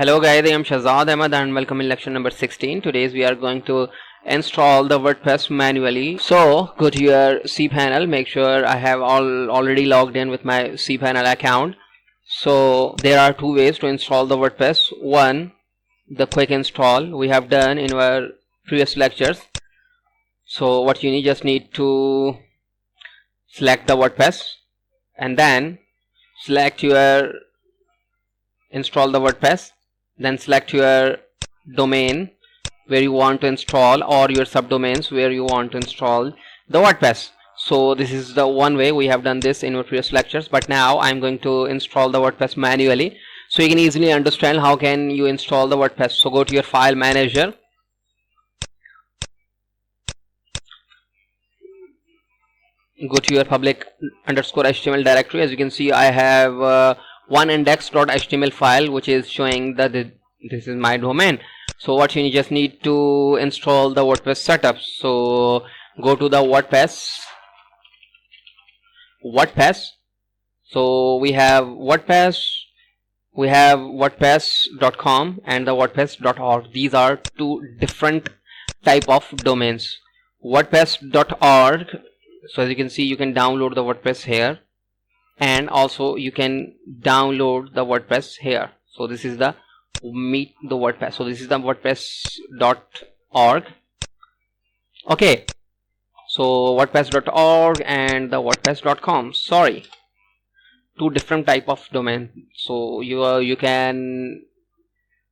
Hello guys, I am Shahzad Ahmed and welcome in lecture number 16. Today we are going to install the WordPress manually. So go to your Cpanel, make sure I have already logged in with my Cpanel account. So there are two ways to install the WordPress. One, the quick install we have done in our previous lectures. So what you just need to select the WordPress and then select your install the WordPress, then select your domain where you want to install or your subdomains where you want to install the WordPress. So this is the one way we have done this in our previous lectures, but now I'm going to install the WordPress manually so you can easily understand how can you install the WordPress. So go to your file manager, go to your public_HTML directory. As you can see, I have one index.html file which is showing that this is my domain. So what you just need to install the WordPress setup. So go to the WordPress. So we have WordPress, we have WordPress.com and the WordPress.org. These are two different type of domains. WordPress.org, so as you can see, you can download the WordPress here, and also you can download the WordPress here. So this is the meet the WordPress. So this is the WordPress.org. Okay, so WordPress.org and the WordPress.com. Sorry, two different type of domain. So you can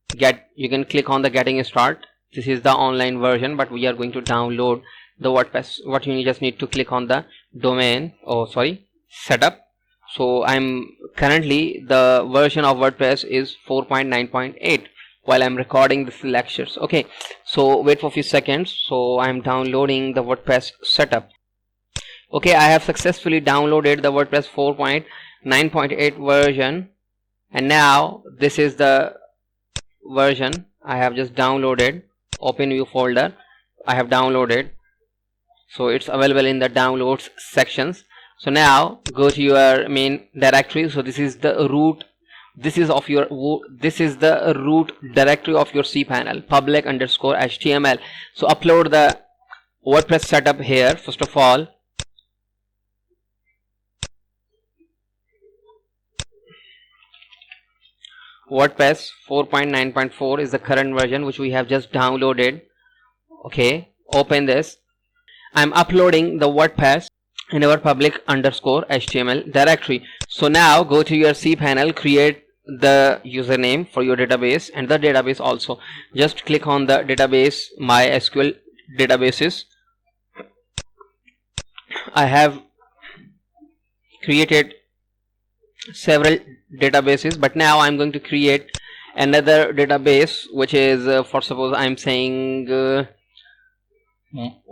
click on the getting start. This is the online version, but we are going to download the WordPress. What you just need to click on the domain, setup. So I'm currently, the version of WordPress is 4.9.8 while I'm recording this lectures. Okay, so wait for a few seconds. So I'm downloading the WordPress setup. Okay, I have successfully downloaded the WordPress 4.9.8 version, and now this is the version I have just downloaded. Open view folder, I have downloaded, so it's available in the downloads sections. So now go to your main directory. So this is the root, this is the root directory of your cpanel, public_HTML. So upload the WordPress setup here. First of all, WordPress 4.9.4 is the current version which we have just downloaded. Okay, open this. I'm uploading the WordPress in our public_HTML directory. So now go to your cpanel, create the username for your database and the database also. Just click on the database, MySQL databases. I have created several databases, but now I'm going to create another database which is for suppose I'm saying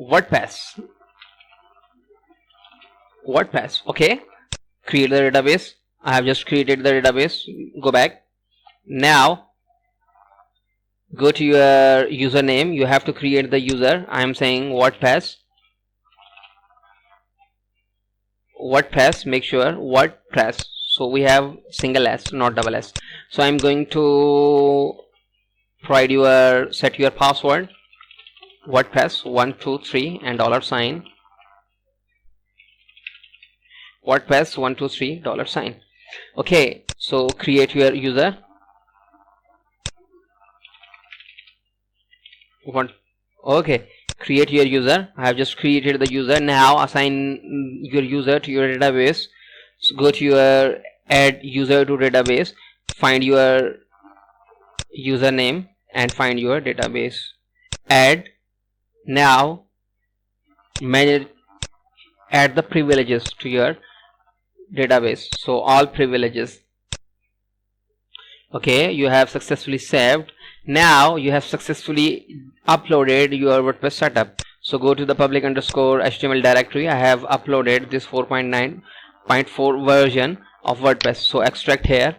WordPress. Okay, create the database. I have just created the database. Go back. Now go to your username. You have to create the user. I am saying WordPress. Make sure WordPress. So we have single S, not double S. So I'm going to set your password, WordPress 123 and $sign. WordPress 123 $sign. Okay, so create your user. Okay, create your user. I have just created the user. Now assign your user to your database. So go to your add user to database, find your username and find your database. Add. Now add the privileges to your database. So all privileges. Okay, you have successfully saved. Now you have successfully uploaded your WordPress setup. So go to the public_HTML directory. I have uploaded this 4.9.4 version of WordPress. So extract here,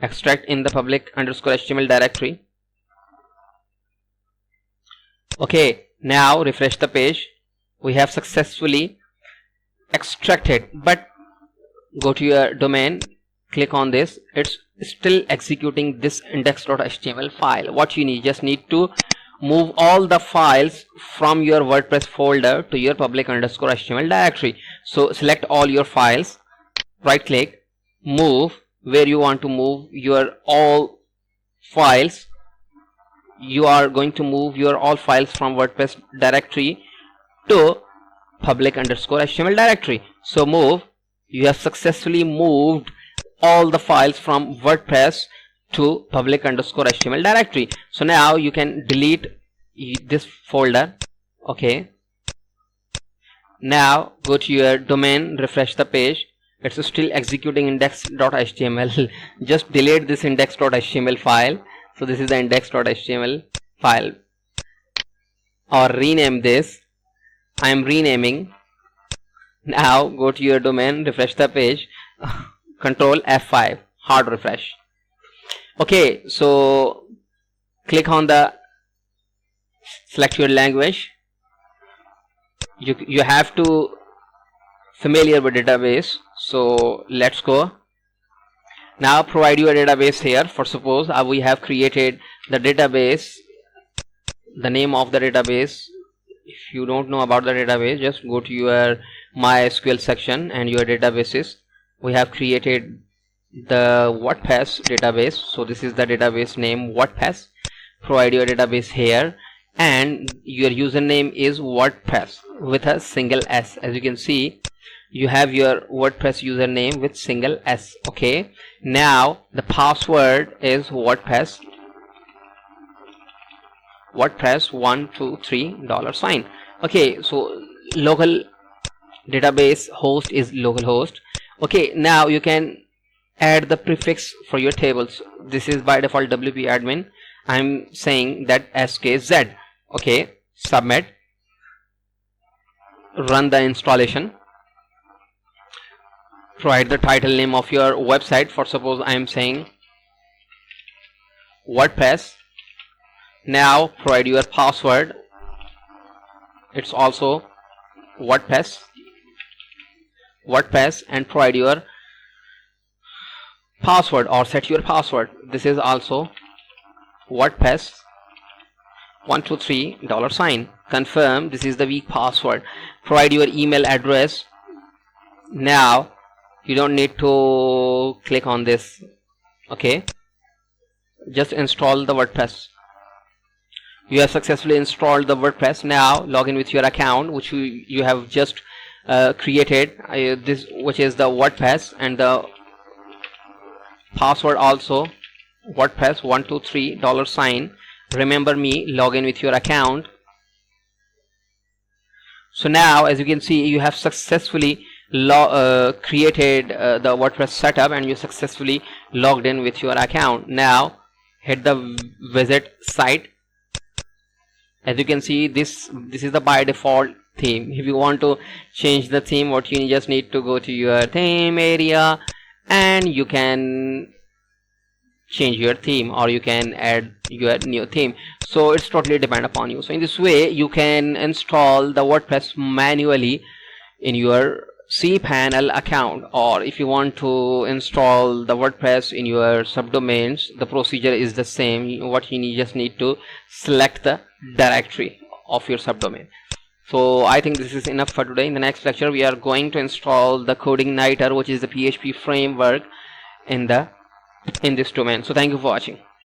extract in the public_HTML directory. Okay, now refresh the page. We have successfully extracted, but go to your domain, click on this, it's still executing this index.html file. What you need, just need to move all the files from your WordPress folder to your public_html directory. So select all your files, right click, move where you want to move your all files. You are going to move your all files from WordPress directory to public_html directory. So move, you have successfully moved all the files from WordPress to public_html directory. So now you can delete this folder. Okay, now go to your domain, refresh the page. It's still executing index.html. Just delete this index.html file. So this is the index.html file, or rename this. I am renaming. Now go to your domain, refresh the page, Control F5, hard refresh. Okay, so click on the, select your language. You have to familiar with database. So let's go. Now provide your database here. For suppose we have created the database, the name of the database. If you don't know about the database, just go to your MySQL section and your databases. We have created the WordPress database. So this is the database name, WordPress. Provide your database here, and your username is WordPress with a single S. As you can see, you have your WordPress username with single S. Okay, now the password is WordPress $123 . Okay, so local database host is localhost. Okay, now you can add the prefix for your tables. This is by default WP admin. I'm saying that SKZ. Okay, submit, run the installation. Provide the title name of your website. For suppose I am saying WordPress. Now provide your password. It's also WordPress, and provide your password or set your password. This is also WordPress $123. Confirm, this is the weak password. Provide your email address. Now you don't need to click on this. Okay, just install the WordPress. You have successfully installed the WordPress. Now log in with your account which you have just created, this which is the WordPress, and the password also WordPress $123. Remember me, log in with your account. So now as you can see, you have successfully created the WordPress setup, and you successfully logged in with your account. Now hit the visit site. As you can see, this is the by default theme. If you want to change the theme, what you just need to go to your theme area, and you can change your theme, or you can add your new theme. So it's totally depend upon you. So in this way you can install the WordPress manually in your Cpanel account, or if you want to install the WordPress in your subdomains, the procedure is the same. What you just need to select the directory of your subdomain. So I think this is enough for today. In the next lecture we are going to install the CodingNighter, which is the PHP framework in this domain. So thank you for watching.